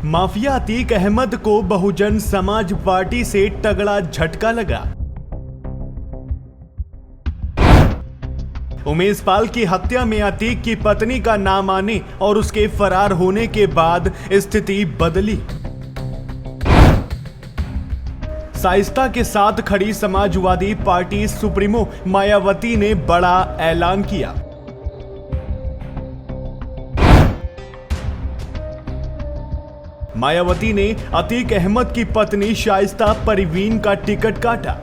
Mafia Atiq Ahmad को Bahujan Samaj party से तगड़ा झटका लगा। उमेश पाल की हत्या में अतीक की पत्नी का नाम आने और उसके फरार होने के बाद स्थिति बदली। शाइस्ता के साथ खड़ी समाजवादी पार्टी सुप्रीमो मायावती ने बड़ा ऐलान किया। मायावती ने अतीक अहमद की पत्नी शाइस्ता परवीन का टिकट काटा।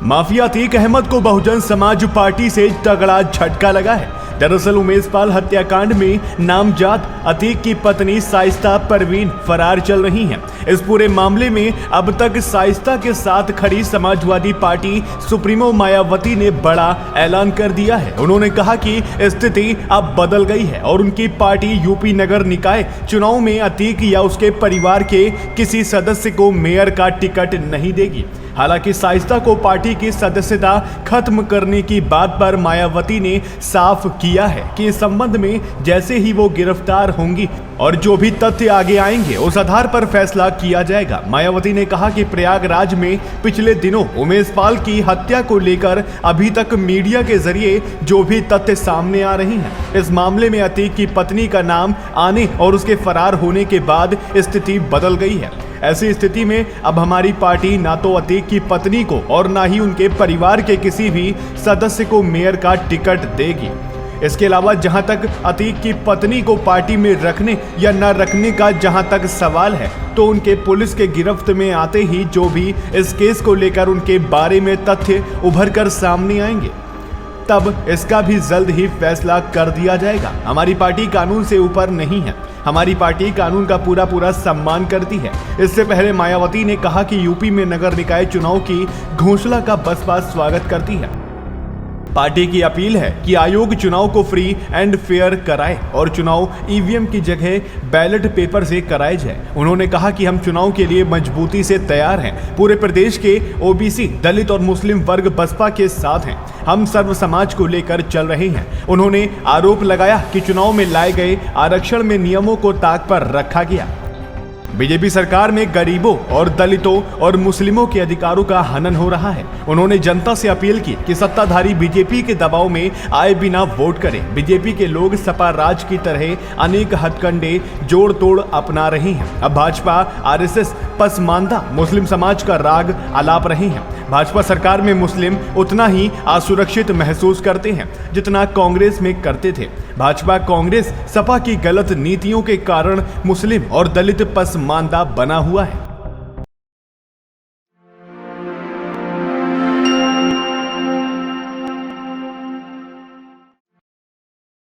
माफिया अतीक अहमद को बहुजन समाज पार्टी से तगड़ा झटका लगा है। दरअसल उमेश पाल हत्याकांड में नामजद अतीक की पत्नी शाइस्ता परवीन फरार चल रही हैं। इस पूरे मामले में अब तक शाइस्ता के साथ खड़ी समाजवादी पार्टी सुप्रीमो मायावती ने बड़ा ऐलान कर दिया है। उन्होंने कहा कि स्थिति अब बदल गई है और उनकी पार्टी यूपी नगर निकाय चुनाव में अतीक या उसके परिवार के किसी सदस्य को मेयर का टिकट नहीं देगी। हालांकि शाइस्ता को पार्टी की सदस्यता खत्म करने की बात पर मायावती ने साफ किया है कि इस संबंध में जैसे ही वो गिरफ्तार होंगी और जो भी तथ्य आगे आएंगे उस आधार पर फैसला किया जाएगा। मायावती ने कहा कि प्रयागराज में पिछले दिनों उमेश पाल की हत्या को लेकर अभी तक मीडिया के जरिए जो भी तथ्य सामने आ रहे हैं, इस मामले में अतीक की पत्नी का नाम आने और उसके फरार होने के बाद स्थिति बदल गई है। ऐसी स्थिति में अब हमारी पार्टी ना तो अतीक की पत्नी को और ना ही उनके परिवार के किसी भी सदस्य को मेयर का टिकट देगी। इसके अलावा जहां तक अतीक की पत्नी को पार्टी में रखने या न रखने का जहां तक सवाल है, तो उनके पुलिस के गिरफ्त में आते ही जो भी इस केस को लेकर उनके बारे में तथ्य उभर कर सामने आएंगे, तब इसका भी जल्द ही फैसला कर दिया जाएगा। हमारी पार्टी कानून से ऊपर नहीं है। हमारी पार्टी कानून का पूरा सम्मान करती है। इससे पहले मायावती ने कहा कि यूपी में नगर निकाय चुनाव की घोषणा का बसपा स्वागत करती है। पार्टी की अपील है कि आयोग चुनाव को फ्री एंड फेयर कराए और चुनाव ईवीएम की जगह बैलेट पेपर से कराए जाए। उन्होंने कहा कि हम चुनाव के लिए मजबूती से तैयार हैं। पूरे प्रदेश के ओबीसी, दलित और मुस्लिम वर्ग बसपा के साथ हैं। हम सर्व समाज को लेकर चल रहे हैं। उन्होंने आरोप लगाया कि चुनाव में लाए गए आरक्षण में नियमों को ताक पर रखा गया। बीजेपी सरकार में गरीबों और दलितों और मुस्लिमों के अधिकारों का हनन हो रहा है। उन्होंने जनता से अपील की कि सत्ताधारी बीजेपी के दबाव में आए बिना वोट करें। बीजेपी के लोग सपा राज की तरह अनेक हथकंडे जोड़ तोड़ अपना रहे हैं। अब भाजपा, आरएसएस, पसमानदा मुस्लिम समाज का राग आलाप रहे हैं। भाजपा सरकार में मुस्लिम उतना ही असुरक्षित महसूस करते हैं जितना कांग्रेस में करते थे। भाजपा, कांग्रेस, सपा की गलत नीतियों के कारण मुस्लिम और दलित पसमानदा बना हुआ है।